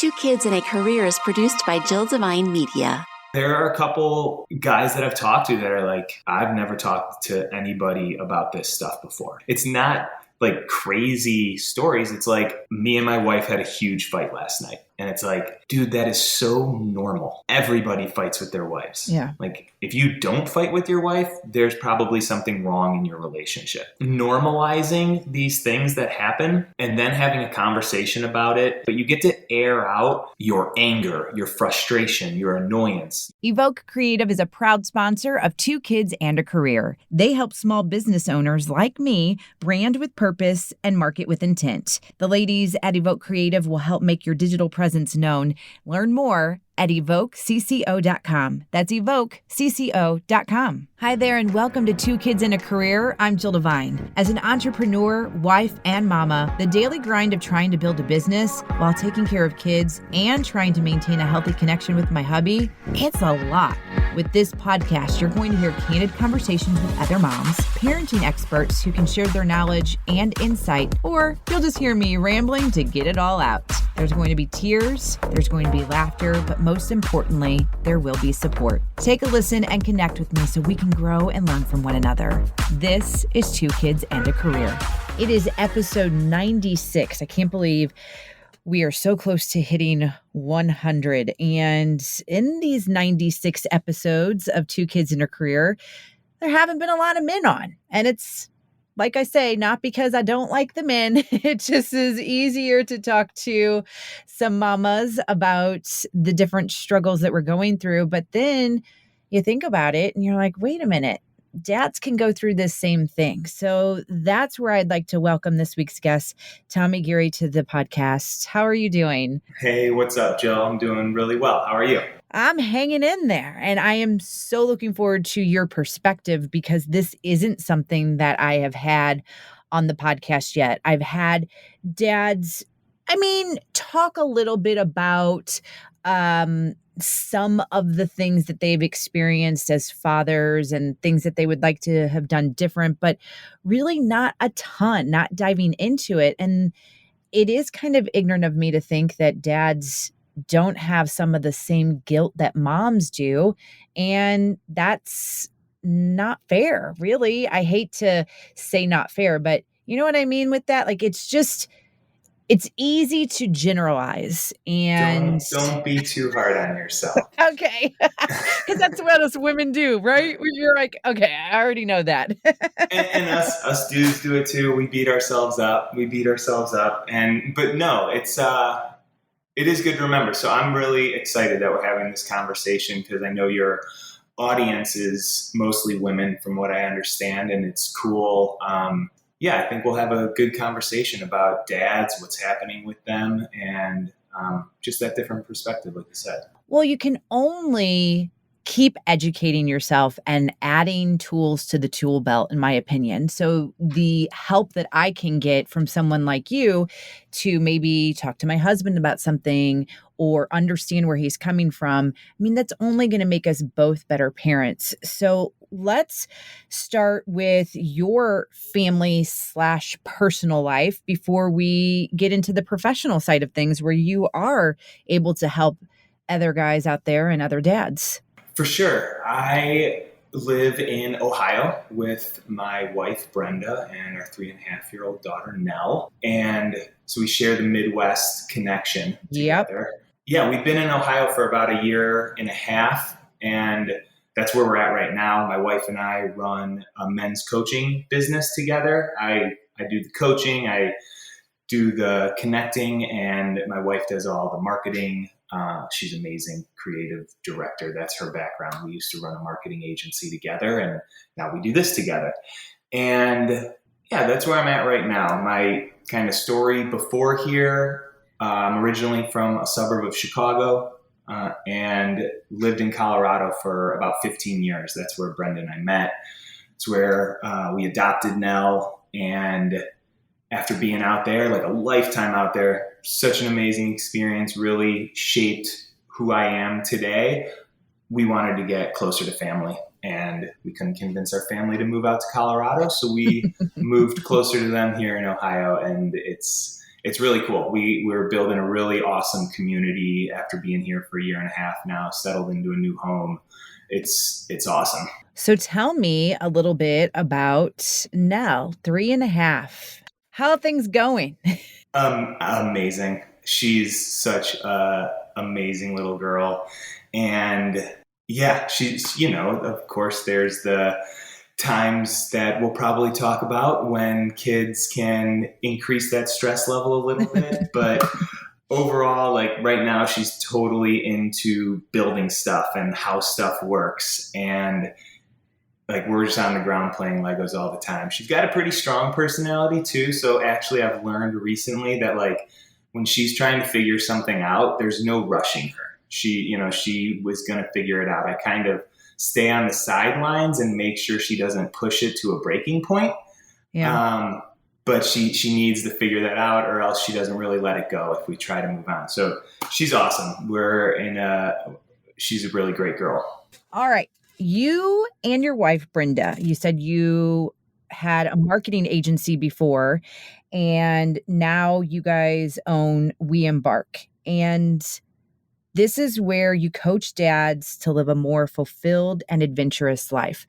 Two Kids in a Career is produced by Jill Devine Media. There are a couple guys that I've talked to that are like, I've never talked to anybody about this stuff before. It's not like crazy stories. It's like me and my wife had a huge fight last night. And it's like, dude, that is so normal. Everybody fights with their wives. Yeah. Like if you don't fight with your wife, there's probably something wrong in your relationship. Normalizing these things that happen and then having a conversation about it, but you get to air out your anger, your frustration, your annoyance. Evoke Creative is a proud sponsor of Two Kids and a Career. They help small business owners like me brand with purpose and market with intent. The ladies at Evoke Creative will help make your digital presence known. Learn more at evokecco.com. That's evokecco.com. Hi there and welcome to Two Kids and a Career. I'm Jill Devine. As an entrepreneur, wife, and mama, the daily grind of trying to build a business while taking care of kids and trying to maintain a healthy connection with my hubby, it's a lot. With this podcast, you're going to hear candid conversations with other moms, parenting experts who can share their knowledge and insight, or you'll just hear me rambling to get it all out. There's going to be tears, there's going to be laughter, but most importantly, there will be support. Take a listen and connect with me so we can grow and learn from one another. This is Two Kids and a Career. It is episode 96. I can't believe we are so close to hitting 100. And in these 96 episodes of Two Kids and a Career, there haven't been a lot of men on. And it's, like I say, not because I don't like the men. It just is easier to talk to some mamas about the different struggles that we're going through. But then you think about it and you're like, wait a minute, dads can go through this same thing. So that's where I'd like to welcome this week's guest, Tommy Geary, to the podcast. How are you doing? Hey, what's up, Jill? I'm doing really well. How are you? I'm hanging in there, and I am so looking forward to your perspective because this isn't something that I have had on the podcast yet. I've had dads, talk a little bit about some of the things that they've experienced as fathers and things that they would like to have done different, but really not a ton, not diving into it. And it is kind of ignorant of me to think that dads don't have some of the same guilt that moms do. And that's not fair, really. I hate to say not fair, but you know what I mean with that? Like, it's easy to generalize and don't be too hard on yourself. Okay. Because that's what us women do, right? You're like, okay, I already know that. and us dudes do it too. We beat ourselves up. But no, it is good to remember. So I'm really excited that we're having this conversation because I know your audience is mostly women from what I understand, and it's cool. I think we'll have a good conversation about dads, what's happening with them, and just that different perspective, like you said. Well, you can only keep educating yourself and adding tools to the tool belt, in my opinion. So the help that I can get from someone like you to maybe talk to my husband about something or understand where he's coming from, that's only going to make us both better parents. So let's start with your family/personal life before we get into the professional side of things where you are able to help other guys out there and other dads. For sure. I live in Ohio with my wife, Brenda, and our 3.5-year-old daughter, Nell. And so we share the Midwest connection together. Yeah, we've been in Ohio for about a year and a half, and that's where we're at right now. My wife and I run a men's coaching business together. I do the coaching, I do the connecting, and my wife does all the marketing. She's an amazing creative director. That's her background. We used to run a marketing agency together, and now we do this together. And yeah, that's where I'm at right now. My kind of story before here, I'm originally from a suburb of Chicago and lived in Colorado for about 15 years. That's where Brenda and I met. It's where we adopted Nell, and after being out there, like a lifetime out there, such an amazing experience, really shaped who I am today. We wanted to get closer to family, and we couldn't convince our family to move out to Colorado. So we moved closer to them here in Ohio, and it's it's really cool. We're building a really awesome community after being here for a year and a half now, settled into a new home. It's awesome. So tell me a little bit about Nell, 3.5. How are things going? Amazing. She's such a amazing little girl. And yeah, she's, of course, there's the times that we'll probably talk about when kids can increase that stress level a little bit. But overall, like right now, she's totally into building stuff and how stuff works. And like we're just on the ground playing Legos all the time. She's got a pretty strong personality too. So actually I've learned recently that like when she's trying to figure something out, there's no rushing her. She was going to figure it out. I kind of stay on the sidelines and make sure she doesn't push it to a breaking point. Yeah. But she needs to figure that out or else she doesn't really let it go if we try to move on. So she's awesome. She's a really great girl. All right. You and your wife, Brenda, you said you had a marketing agency before, and now you guys own Embark. And this is where you coach dads to live a more fulfilled and adventurous life.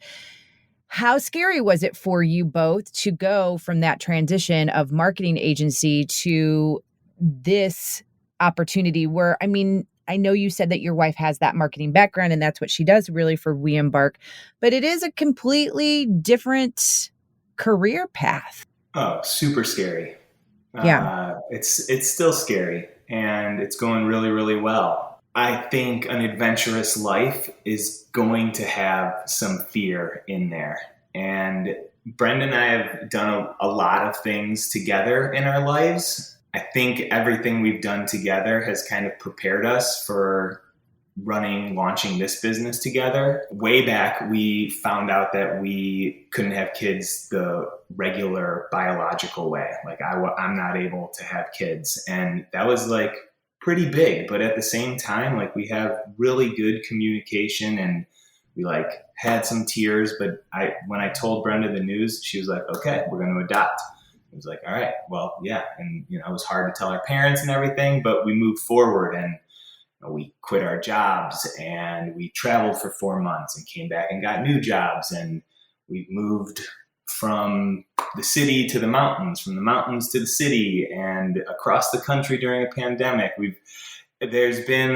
How scary was it for you both to go from that transition of marketing agency to this opportunity where, I mean, I know you said that your wife has that marketing background and that's what she does really for Embark, but it is a completely different career path. Oh, super scary. Yeah. It's still scary and it's going really, really well. I think an adventurous life is going to have some fear in there. And Brenda and I have done a lot of things together in our lives. I think everything we've done together has kind of prepared us for launching this business together. Way back, we found out that we couldn't have kids the regular biological way. Like I'm not able to have kids. And that was like pretty big. But at the same time, like we have really good communication and we like had some tears. But when I told Brenda the news, she was like, okay, we're going to adopt. It was like, all right, well, yeah. And, it was hard to tell our parents and everything, but we moved forward and we quit our jobs and we traveled for 4 months and came back and got new jobs. And we moved from the city to the mountains, from the mountains to the city and across the country during a pandemic. There's been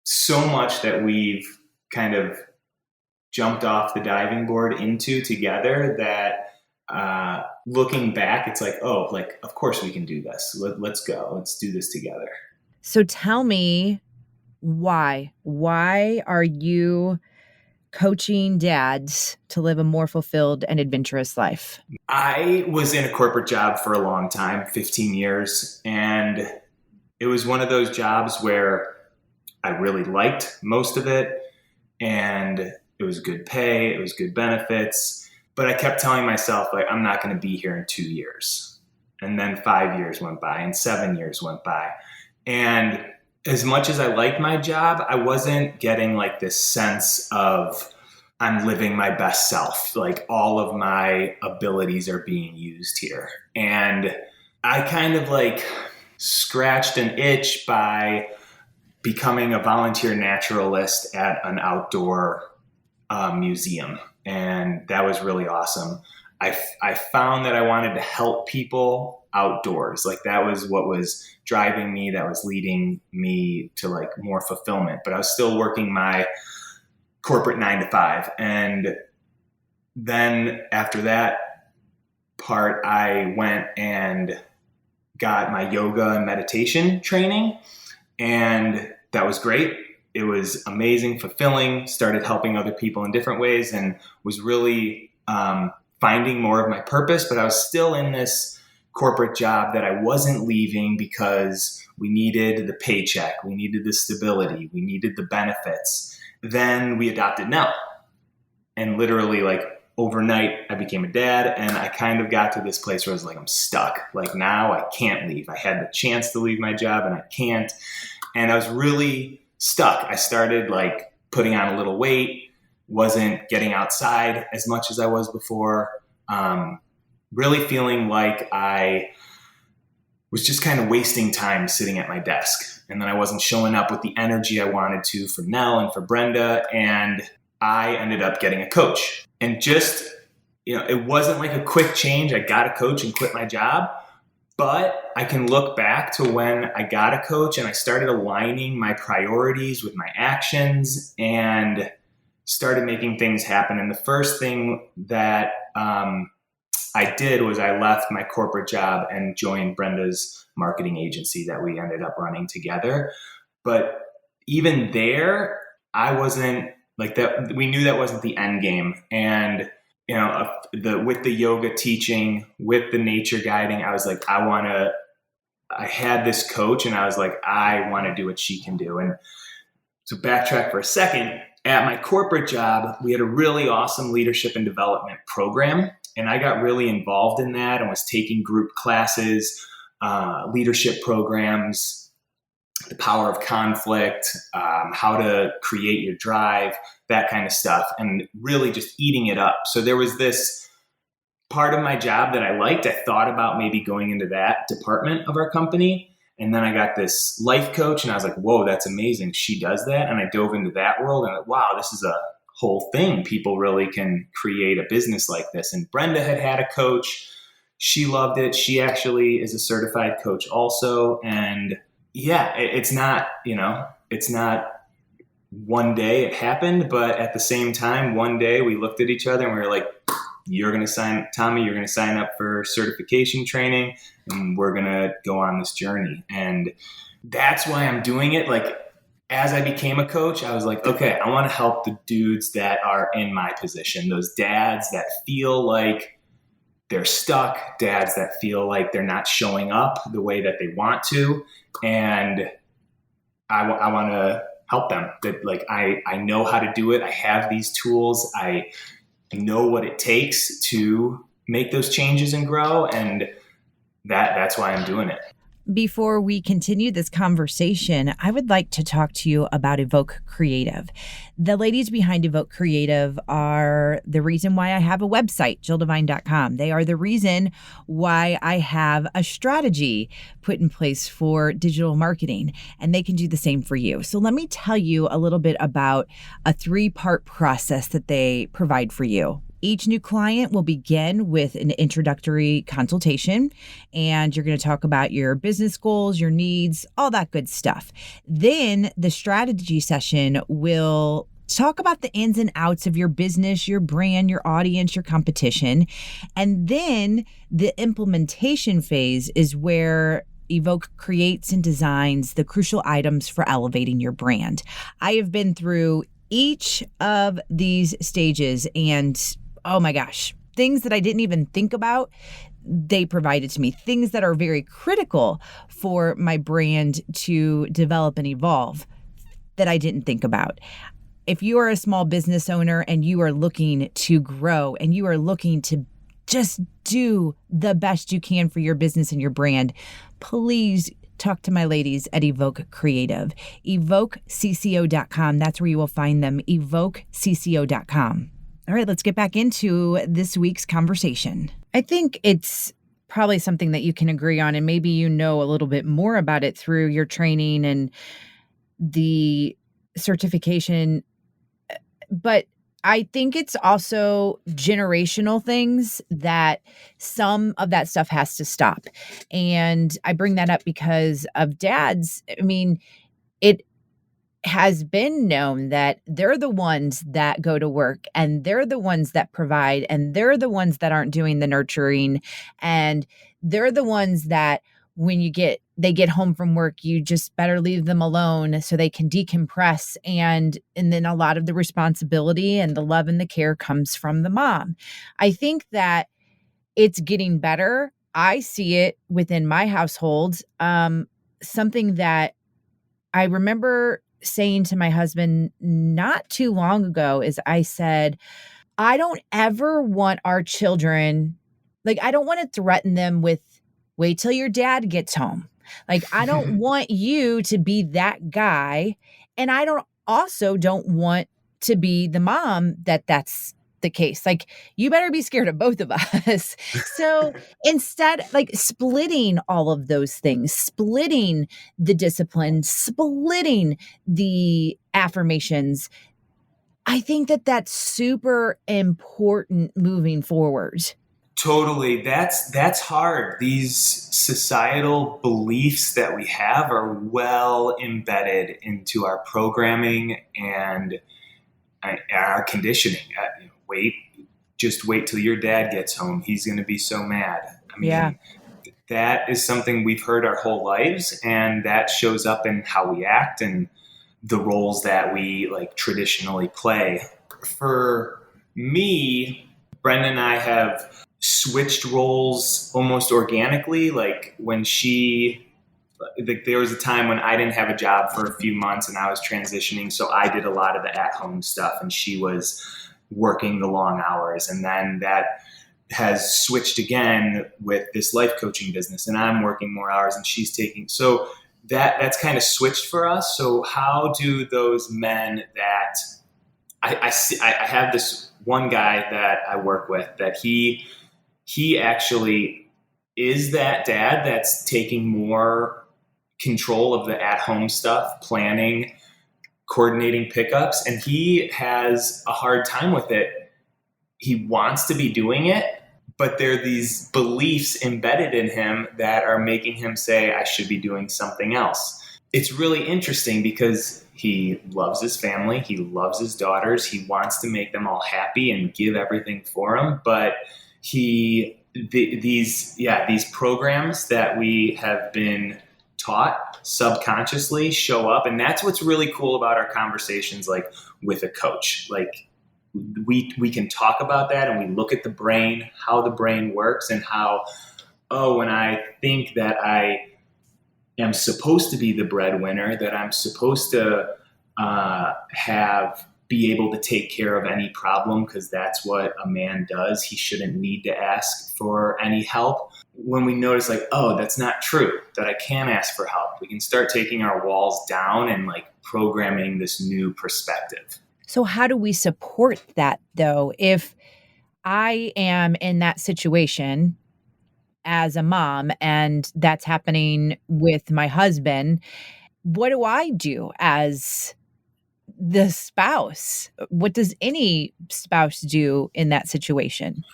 so much that we've kind of jumped off the diving board into together that looking back, it's like, oh, like, of course we can do this. Let's go. Let's do this together. So tell me why. Why are you coaching dads to live a more fulfilled and adventurous life? I was in a corporate job for a long time, 15 years. And it was one of those jobs where I really liked most of it. And it was good pay. It was good benefits. But I kept telling myself, like, I'm not going to be here in 2 years. And then 5 years went by and 7 years went by. And as much as I liked my job, I wasn't getting like this sense of I'm living my best self. Like all of my abilities are being used here. And I kind of like scratched an itch by becoming a volunteer naturalist at an outdoor museum. And that was really awesome. I found that I wanted to help people outdoors. Like that was what was driving me. That was leading me to like more fulfillment. But I was still working my corporate 9 to 5. And then after that part, I went and got my yoga and meditation training. And that was great. It was amazing, fulfilling, started helping other people in different ways and was really finding more of my purpose. But I was still in this corporate job that I wasn't leaving because we needed the paycheck. We needed the stability. We needed the benefits. Then we adopted Nell. And literally like overnight, I became a dad and I kind of got to this place where I was like, I'm stuck. Like now I can't leave. I had the chance to leave my job and I can't. And I was really stuck. I started like putting on a little weight, wasn't getting outside as much as I was before. Really feeling like I was just kind of wasting time sitting at my desk. And then I wasn't showing up with the energy I wanted to for Nell and for Brenda. And I ended up getting a coach. And just, it wasn't like a quick change. I got a coach and quit my job. But I can look back to when I got a coach and I started aligning my priorities with my actions and started making things happen. And the first thing that I did was I left my corporate job and joined Brenda's marketing agency that we ended up running together. But even there, I wasn't like that. We knew that wasn't the end game. And with the yoga teaching, with the nature guiding, I was like, I had this coach and I was like, I want to do what she can do. And so backtrack for a second, at my corporate job, we had a really awesome leadership and development program. And I got really involved in that and was taking group classes, leadership programs, the power of conflict, how to create your drive, that kind of stuff, and really just eating it up. So there was this part of my job that I liked. I thought about maybe going into that department of our company. And then I got this life coach and I was like, whoa, that's amazing. She does that. And I dove into that world and wow, this is a whole thing. People really can create a business like this. And Brenda had a coach. She loved it. She actually is a certified coach also. And yeah, it's not one day it happened, but at the same time, one day we looked at each other and we were like, you're going to sign up for certification training and we're going to go on this journey. And that's why I'm doing it. Like, as I became a coach, I was like, okay, I want to help the dudes that are in my position, those dads that feel like they're stuck, dads that feel like they're not showing up the way that they want to. And I want to help them. That like I know how to do it. I have these tools. I know what it takes to make those changes and grow. And that's why I'm doing it. Before we continue this conversation, I would like to talk to you about Evoke Creative. The ladies behind Evoke Creative are the reason why I have a website, JillDevine.com. They are the reason why I have a strategy put in place for digital marketing, and they can do the same for you. So let me tell you a little bit about a 3-part process that they provide for you. Each new client will begin with an introductory consultation, and you're going to talk about your business goals, your needs, all that good stuff. Then the strategy session will talk about the ins and outs of your business, your brand, your audience, your competition. And then the implementation phase is where Evoke creates and designs the crucial items for elevating your brand. I have been through each of these stages and oh my gosh, things that I didn't even think about, they provided to me. Things that are very critical for my brand to develop and evolve that I didn't think about. If you are a small business owner and you are looking to grow and you are looking to just do the best you can for your business and your brand, please talk to my ladies at Evoke Creative. EvokeCCO.com. That's where you will find them. EvokeCCO.com. All right, let's get back into this week's conversation. I think it's probably something that you can agree on, and maybe you know a little bit more about it through your training and the certification. But I think it's also generational things that some of that stuff has to stop. And I bring that up because of dads. I mean, it has been known that they're the ones that go to work and they're the ones that provide and they're the ones that aren't doing the nurturing, and they're the ones that when they get home from work, you just better leave them alone so they can decompress, and then a lot of the responsibility and the love and the care comes from the mom. I think that it's getting better. I see it within my household. Something that I remember saying to my husband not too long ago is I said, I don't ever want our children, like, I don't want to threaten them with, wait till your dad gets home. Like, I don't want you to be that guy. And I don't want to be the mom that's the case. Like, you better be scared of both of us. So instead, like, splitting all of those things, splitting the discipline, splitting the affirmations, I think that that's super important moving forward. Totally. That's hard. These societal beliefs that we have are well embedded into our programming and our conditioning. Just wait till your dad gets home. He's going to be so mad. I mean, Yeah. that is something we've heard our whole lives, and that shows up in how we act and the roles that we like traditionally play. For me, Brenda and I have switched roles almost organically. Like there was a time when I didn't have a job for a few months and I was transitioning. So I did a lot of the at-home stuff and she was working the long hours. And then that has switched again with this life coaching business and I'm working more hours and she's taking, so that's kind of switched for us. So how do those men that I have this one guy that I work with that he actually is that dad that's taking more control of the at-home stuff, planning, coordinating pickups, and he has a hard time with it. He wants to be doing it, but there are these beliefs embedded in him that are making him say, I should be doing something else. It's really interesting because he loves his family. He loves his daughters. He wants to make them all happy and give everything for them. But these programs that we have been taught subconsciously show up. And that's what's really cool about our conversations, like with a coach. Like we can talk about that and we look at the brain, how the brain works and how, when I think that I am supposed to be the breadwinner, that I'm supposed to be able to take care of any problem because that's what a man does. He shouldn't need to ask for any help. When we notice like, that's not true, that I can ask for help, we can start taking our walls down and like programming this new perspective. So how do we support that though? If I am in that situation as a mom and that's happening with my husband, what do I do as the spouse? What does any spouse do in that situation?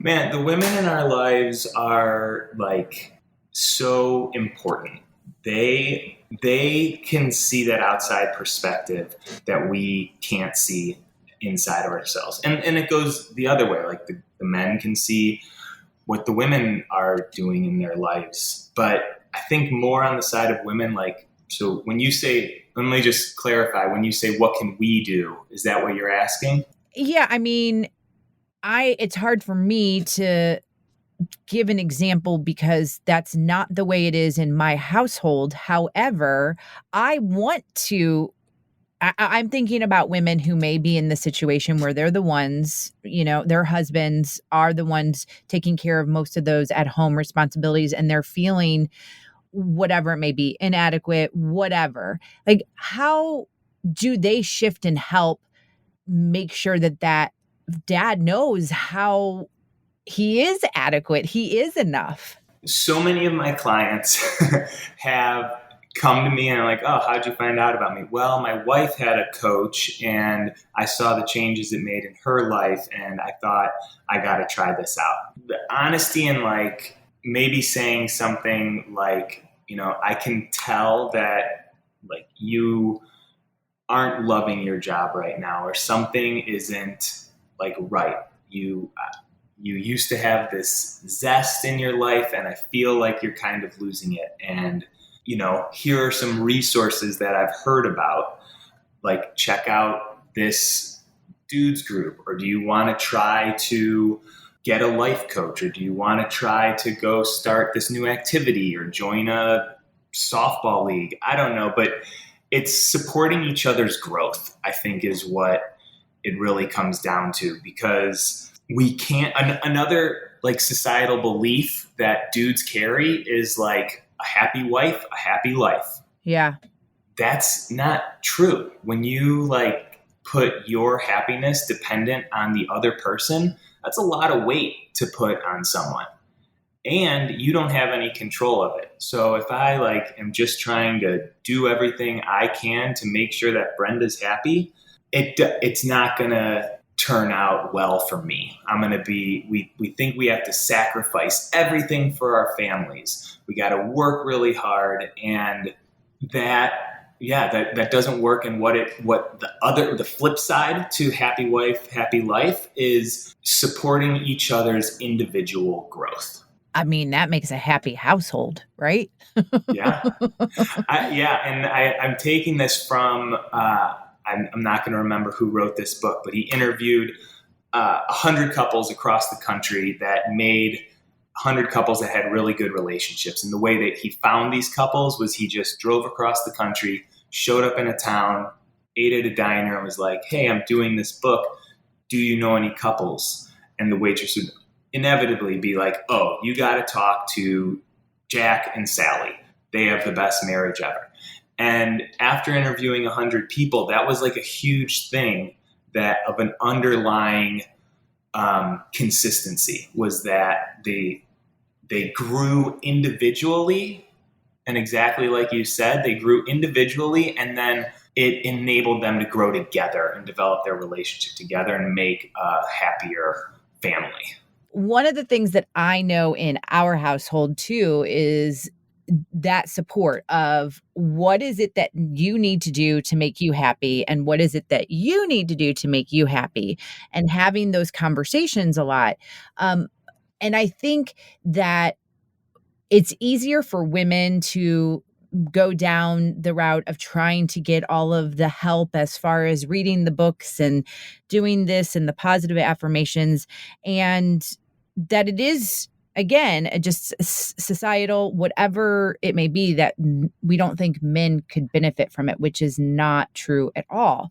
Man, the women in our lives are like so important. They can see that outside perspective that we can't see inside of ourselves. And it goes the other way. Like the men can see what the women are doing in their lives. But I think more on the side of women, like, so when you say, let me just clarify, when you say, what can we do? Is that what you're asking? Yeah. I mean, it's hard for me to give an example because that's not the way it is in my household. However, I'm thinking about women who may be in the situation where they're the ones, their husbands are the ones taking care of most of those at home responsibilities and they're feeling whatever it may be, inadequate, whatever. Like, how do they shift and help make sure that dad knows how he is adequate, he is enough? So many of my clients have come to me and are like, how'd you find out about me? Well, my wife had a coach and I saw the changes it made in her life and I thought I got to try this out. The honesty and like maybe saying something like, I can tell that like you aren't loving your job right now or something isn't like right. You used to have this zest in your life and I feel like you're kind of losing it. And, here are some resources that I've heard about, like check out this dudes group, or do you want to try to get a life coach, or do you want to try to go start this new activity or join a softball league? I don't know, but it's supporting each other's growth, I think, is what it really comes down to, because we can't, another like societal belief that dudes carry is like a happy wife, a happy life. Yeah. That's not true. When you like put your happiness dependent on the other person, that's a lot of weight to put on someone. And you don't have any control of it. So if I am just trying to do everything I can to make sure that Brenda's happy, it's not going to turn out well for me. I'm going to be, we think we have to sacrifice everything for our families. We got to work really hard, and that doesn't work. And what the flip side to happy wife, happy life is supporting each other's individual growth. I mean, that makes a happy household, right? Yeah. I'm taking this from, I'm not going to remember who wrote this book, but he interviewed 100 couples across the country that made 100 couples that had really good relationships. And the way that he found these couples was he just drove across the country, showed up in a town, ate at a diner, and was like, "Hey, I'm doing this book. Do you know any couples?" And the waitress would inevitably be like, "Oh, you got to talk to Jack and Sally. They have the best marriage ever." And after interviewing 100 people, that was like a huge thing that of an underlying consistency was that they grew individually. And exactly like you said, they grew individually, and then it enabled them to grow together and develop their relationship together and make a happier family. One of the things that I know in our household too is that support of what is it that you need to do to make you happy, and what is it that you need to do to make you happy, and having those conversations a lot. And I think that it's easier for women to go down the route of trying to get all of the help as far as reading the books and doing this and the positive affirmations, and that it is, again, just societal, whatever it may be, that we don't think men could benefit from it, which is not true at all.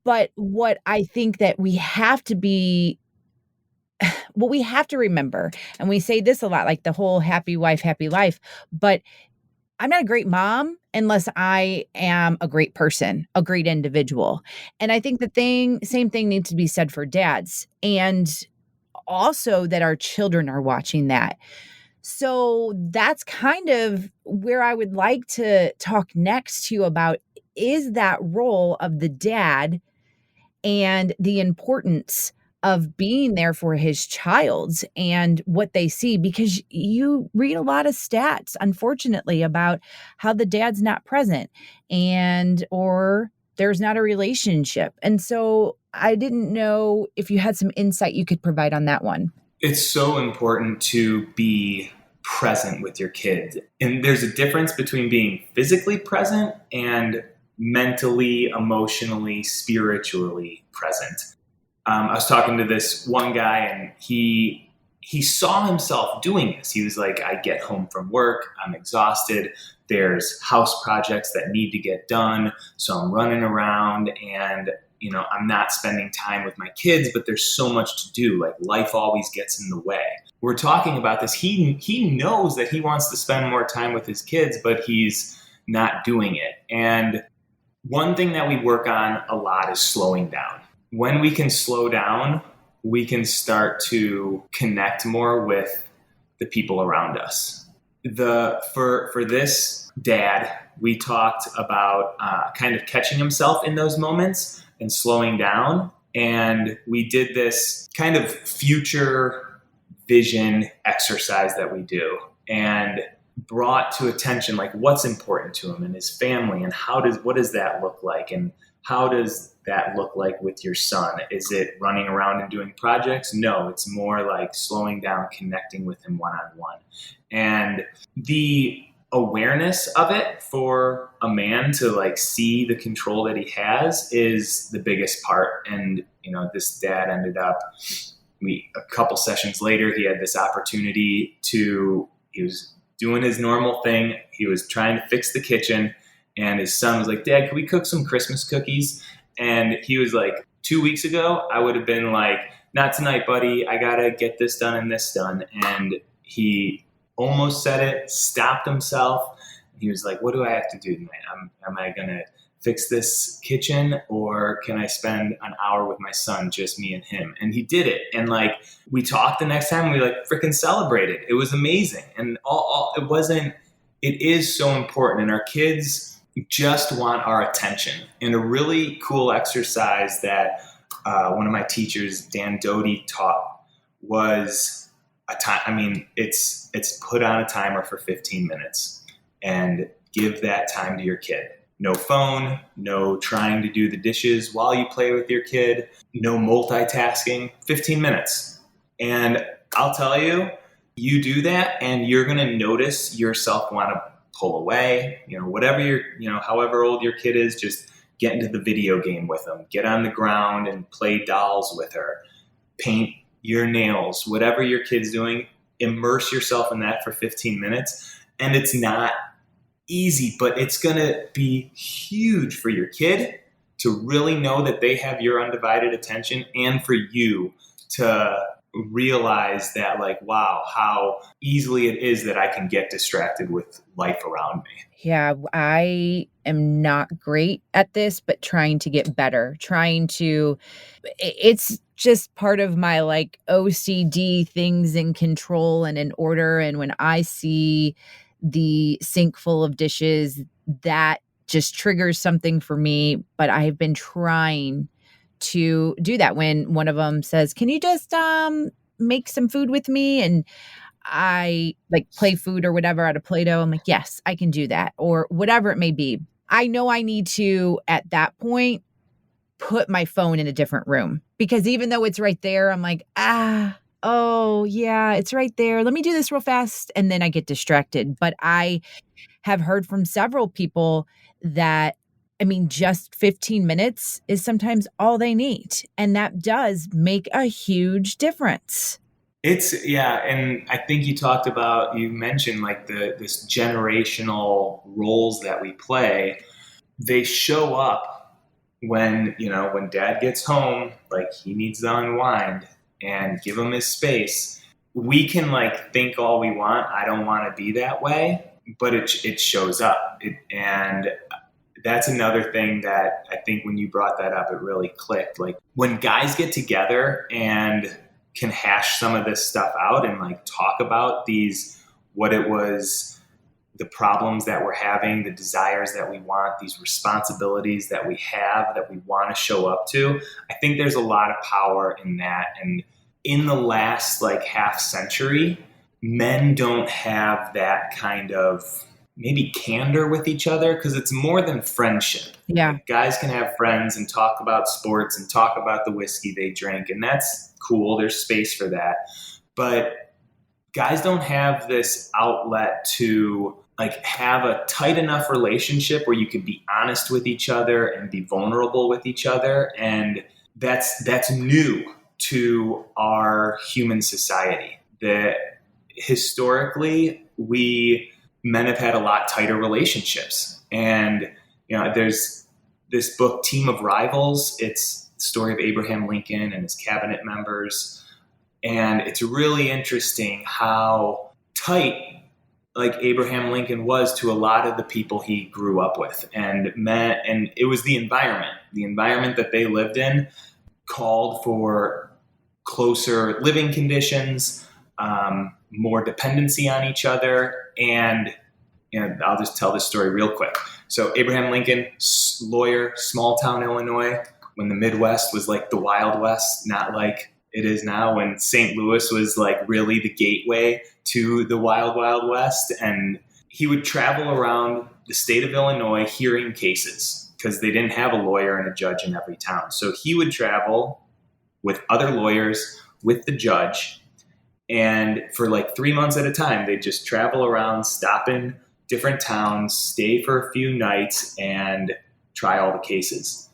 But what I think that we have to be, what we have to remember, and we say this a lot, like the whole happy wife, happy life, but I'm not a great mom unless I am a great person, a great individual. And I think same thing needs to be said for dads, and also that our children are watching that. So that's kind of where I would like to talk next to you about, is that role of the dad and the importance of being there for his child's and what they see, because you read a lot of stats, unfortunately, about how the dad's not present or there's not a relationship. And so I didn't know if you had some insight you could provide on that one. It's so important to be present with your kids. And there's a difference between being physically present and mentally, emotionally, spiritually present. I was talking to this one guy, and he saw himself doing this. He was like, "I get home from work, I'm exhausted. There's house projects that need to get done. So I'm running around and, I'm not spending time with my kids, but there's so much to do. Like, life always gets in the way." We're talking about this. He knows that he wants to spend more time with his kids, but he's not doing it. And one thing that we work on a lot is slowing down. When we can slow down, we can start to connect more with the people around us. For this dad, we talked about kind of catching himself in those moments and slowing down. And we did this kind of future vision exercise that we do, and brought to attention like what's important to him and his family, and what does that look like, and how does that look like with your son? Is it running around and doing projects? No, it's more like slowing down, connecting with him one-on-one. And the awareness of it for a man to like see the control that he has is the biggest part. And, this dad ended up, a couple sessions later, he had this opportunity he was doing his normal thing. He was trying to fix the kitchen, and his son was like, "Dad, can we cook some Christmas cookies?" And he was like, 2 weeks ago, I would have been like, "Not tonight, buddy. I got to get this done and this done." And he almost said it, stopped himself. He was like, "What do I have to do tonight? Am I going to fix this kitchen, or can I spend an hour with my son, just me and him? And he did it. And like, we talked the next time, we like freaking celebrated. It was amazing. And it is so important. And our kids just want our attention. And a really cool exercise that one of my teachers, Dan Doty, taught was a time. I mean, it's put on a timer for 15 minutes and give that time to your kid. No phone, no trying to do the dishes while you play with your kid, no multitasking, 15 minutes. And I'll tell you, you do that and you're going to notice yourself want to pull away, however old your kid is, just get into the video game with them, get on the ground and play dolls with her, paint your nails, whatever your kid's doing, immerse yourself in that for 15 minutes. And it's not easy, but it's going to be huge for your kid to really know that they have your undivided attention, and for you to realize that, like, wow, how easily it is that I can get distracted with life around me. Yeah, I am not great at this, but trying to get better, it's just part of my like OCD, things in control and in order. And when I see the sink full of dishes, that just triggers something for me. But I have been trying to do that. When one of them says, can you just make some food with me? And I like play food or whatever out of Play-Doh. I'm like, yes, I can do that, or whatever it may be. I know I need to, at that point, put my phone in a different room, because even though it's right there, I'm like, oh yeah, it's right there. Let me do this real fast. And then I get distracted. But I have heard from several people that, I mean, just 15 minutes is sometimes all they need. And that does make a huge difference. And I think you mentioned like this generational roles that we play. They show up when dad gets home, like he needs to unwind and give him his space. We can like think all we want. I don't want to be that way, but it shows up. And that's another thing that I think when you brought that up, it really clicked. Like when guys get together and can hash some of this stuff out and like talk about what it was, the problems that we're having, the desires that we want, these responsibilities that we have, that we want to show up to. I think there's a lot of power in that. And in the last like half century, men don't have that kind of maybe candor with each other, because it's more than friendship. Yeah. Like, guys can have friends and talk about sports and talk about the whiskey they drink, and that's cool. There's space for that. But guys don't have this outlet to like have a tight enough relationship where you can be honest with each other and be vulnerable with each other. And that's new to our human society. That historically men have had a lot tighter relationships. And, there's this book, Team of Rivals. It's the story of Abraham Lincoln and his cabinet members. And it's really interesting how tight like Abraham Lincoln was to a lot of the people he grew up with. And it was the environment that they lived in called for closer living conditions, more dependency on each other. And I'll just tell this story real quick. So Abraham Lincoln, lawyer, small town Illinois, when the Midwest was like the Wild West, not like it is now, when St. Louis was like really the gateway to the Wild Wild West. And he would travel around the state of Illinois hearing cases, because they didn't have a lawyer and a judge in every town. So he would travel with other lawyers, with the judge, and for like 3 months at a time, they'd just travel around, stop in different towns, stay for a few nights, and try all the cases.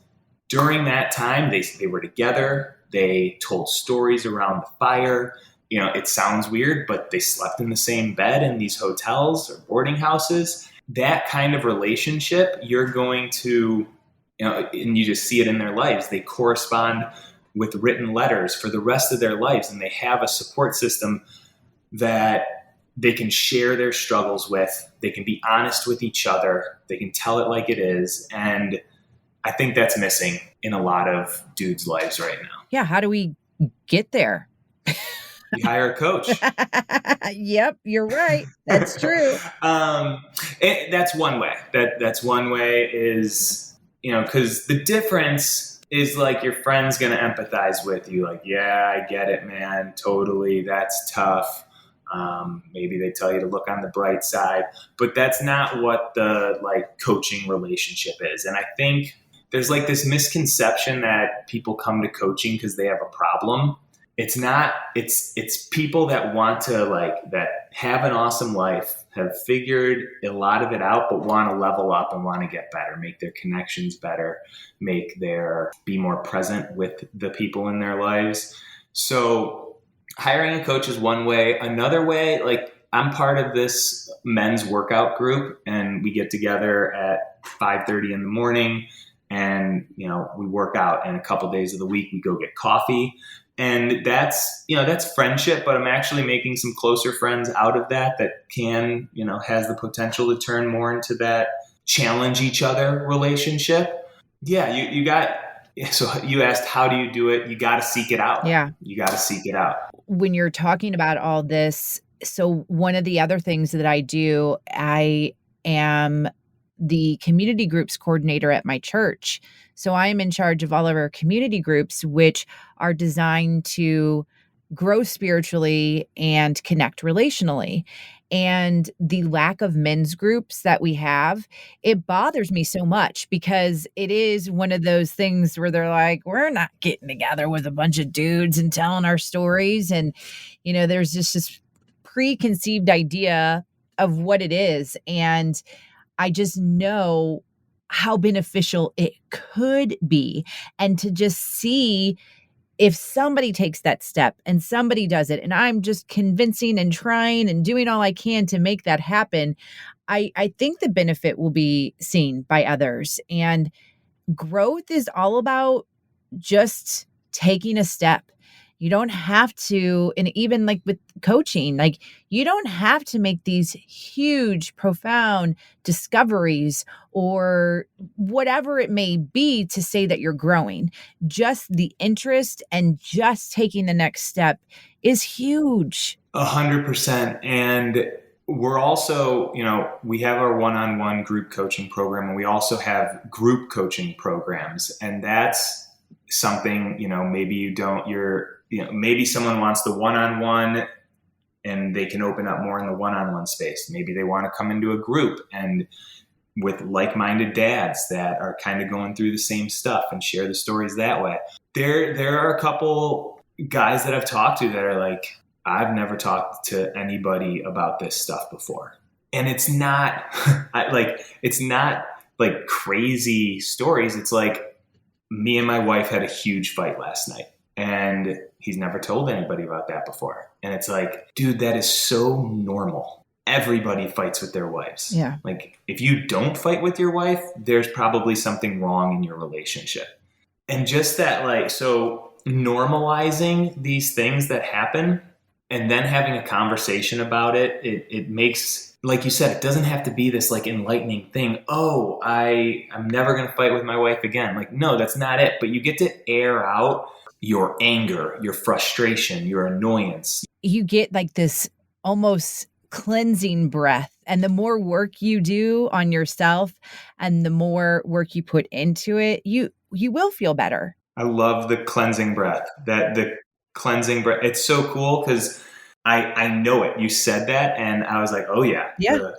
During that time, they were together. They told stories around the fire. It sounds weird, but they slept in the same bed in these hotels or boarding houses. That kind of relationship, you're going to, and you just see it in their lives. They correspond with written letters for the rest of their lives, and they have a support system that they can share their struggles with. They can be honest with each other. They can tell it like it is. And I think that's missing in a lot of dudes' lives right now. Yeah. How do we get there? You hire a coach. Yep, you're right. That's true. That's one way. That's one way is, because the difference is like your friend's going to empathize with you. Like, yeah, I get it, man. Totally. That's tough. Maybe they tell you to look on the bright side, but that's not what the like coaching relationship is. And I think there's like this misconception that people come to coaching because they have a problem. It's not, it's people that want to that have an awesome life, have figured a lot of it out, but want to level up and want to get better, make their connections better, be more present with the people in their lives. So hiring a coach is one way. Another way, like I'm part of this men's workout group and we get together at 5:30 in the morning and, we work out, and a couple days of the week we go get coffee. And that's friendship, but I'm actually making some closer friends out of that can, has the potential to turn more into that challenge each other relationship. Yeah. So you asked, how do you do it? You got to seek it out. Yeah. You got to seek it out. When you're talking about all this, so one of the other things that I do, I am the community groups coordinator at my church. So I am in charge of all of our community groups, which are designed to grow spiritually and connect relationally. And the lack of men's groups that we have, it bothers me so much because it is one of those things where they're like, we're not getting together with a bunch of dudes and telling our stories. And, there's just this preconceived idea of what it is. And I just know how beneficial it could be. And to just see if somebody takes that step and somebody does it, and I'm just convincing and trying and doing all I can to make that happen, I think the benefit will be seen by others. And growth is all about just taking a step. You don't have to, and even like with coaching, like you don't have to make these huge, profound discoveries or whatever it may be to say that you're growing. Just the interest and just taking the next step is huge. 100%. And we're also, we have our one-on-one group coaching program, and we also have group coaching programs. And that's something, maybe someone wants the one-on-one and they can open up more in the one-on-one space. Maybe they want to come into a group and with like-minded dads that are kind of going through the same stuff and share the stories that way. There are a couple guys that I've talked to that are like, I've never talked to anybody about this stuff before. And it's not it's not like crazy stories. It's like me and my wife had a huge fight last night. And he's never told anybody about that before. And it's like, dude, that is so normal. Everybody fights with their wives. Yeah. Like if you don't fight with your wife, there's probably something wrong in your relationship. And just that, so normalizing these things that happen and then having a conversation about it makes, like you said, it doesn't have to be this enlightening thing. Oh, I'm never going to fight with my wife again. No, that's not it. But you get to air out your anger, your frustration, your annoyance. You get this almost cleansing breath. And the more work you do on yourself and the more work you put into it, you will feel better. I love the cleansing breath. The cleansing breath. It's so cool because I know it. You said that and I was like, oh yeah. Yeah.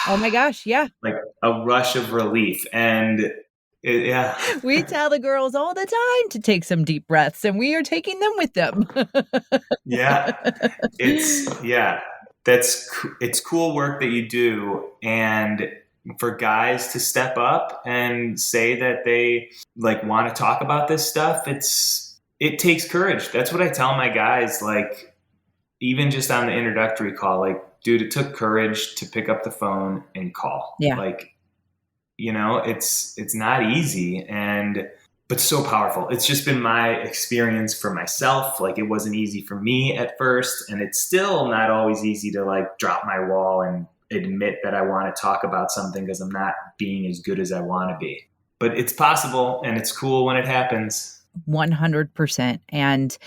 Oh my gosh. Yeah. Like a rush of relief. And yeah. We tell the girls all the time to take some deep breaths, and we are taking them with them. Yeah. It's cool work that you do. And for guys to step up and say that they want to talk about this stuff, it takes courage. That's what I tell my guys, even just on the introductory call, dude, it took courage to pick up the phone and call. Yeah. It's not easy, but so powerful. It's just been my experience for myself. It wasn't easy for me at first, and it's still not always easy to drop my wall and admit that I want to talk about something because I'm not being as good as I want to be. but it's possible and it's cool when it happens. 100%. And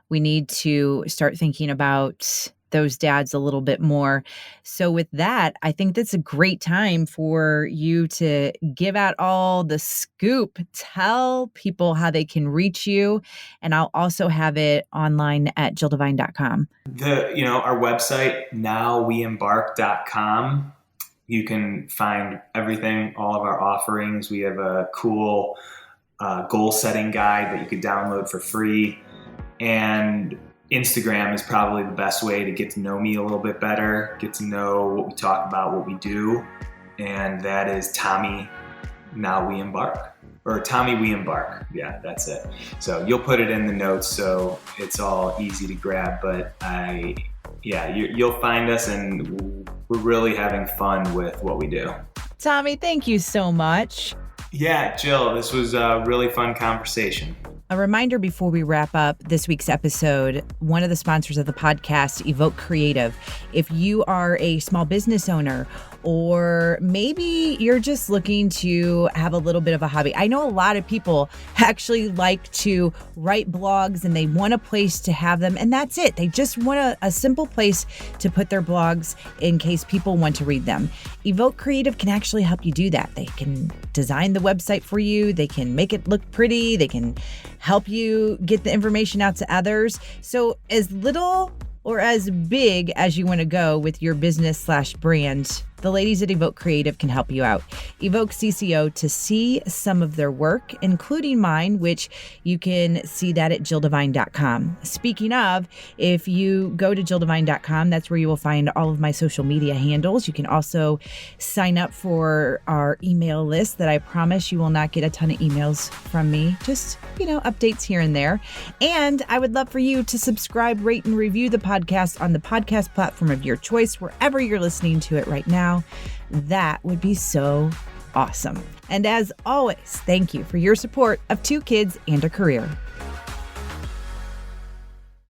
we need to start thinking about those dads a little bit more. So with that, I think that's a great time for you to give out all the scoop. Tell people how they can reach you. And I'll also have it online at jilldevine.com. Our website, nowweembark.com. You can find everything, all of our offerings. We have a cool goal setting guide that you could download for free. And Instagram is probably the best way to get to know me a little bit better, get to know what we talk about, what we do. And that is Tommy Now We Embark, or Tommy We Embark. Yeah, that's it. So you'll put it in the notes so it's all easy to grab. But you'll find us, and we're really having fun with what we do. Tommy, thank you so much. Yeah, Jill, this was a really fun conversation. A reminder before we wrap up this week's episode, one of the sponsors of the podcast, Evoke Creative. If you are a small business owner, or maybe you're just looking to have a little bit of a hobby. I know a lot of people actually like to write blogs and they want a place to have them, and that's it. They just want a simple place to put their blogs in case people want to read them. Evoke Creative can actually help you do that. They can design the website for you. They can make it look pretty. They can help you get the information out to others. So as little or as big as you want to go with your business/brand, the ladies at Evoke Creative can help you out. Evoke CCO to see some of their work, including mine, which you can see that at jilldevine.com. Speaking of, if you go to jilldevine.com, that's where you will find all of my social media handles. You can also sign up for our email list that I promise you will not get a ton of emails from me. Just, updates here and there. And I would love for you to subscribe, rate, and review the podcast on the podcast platform of your choice, wherever you're listening to it right now. That would be so awesome. And as always, thank you for your support of 2 Kids and a Career.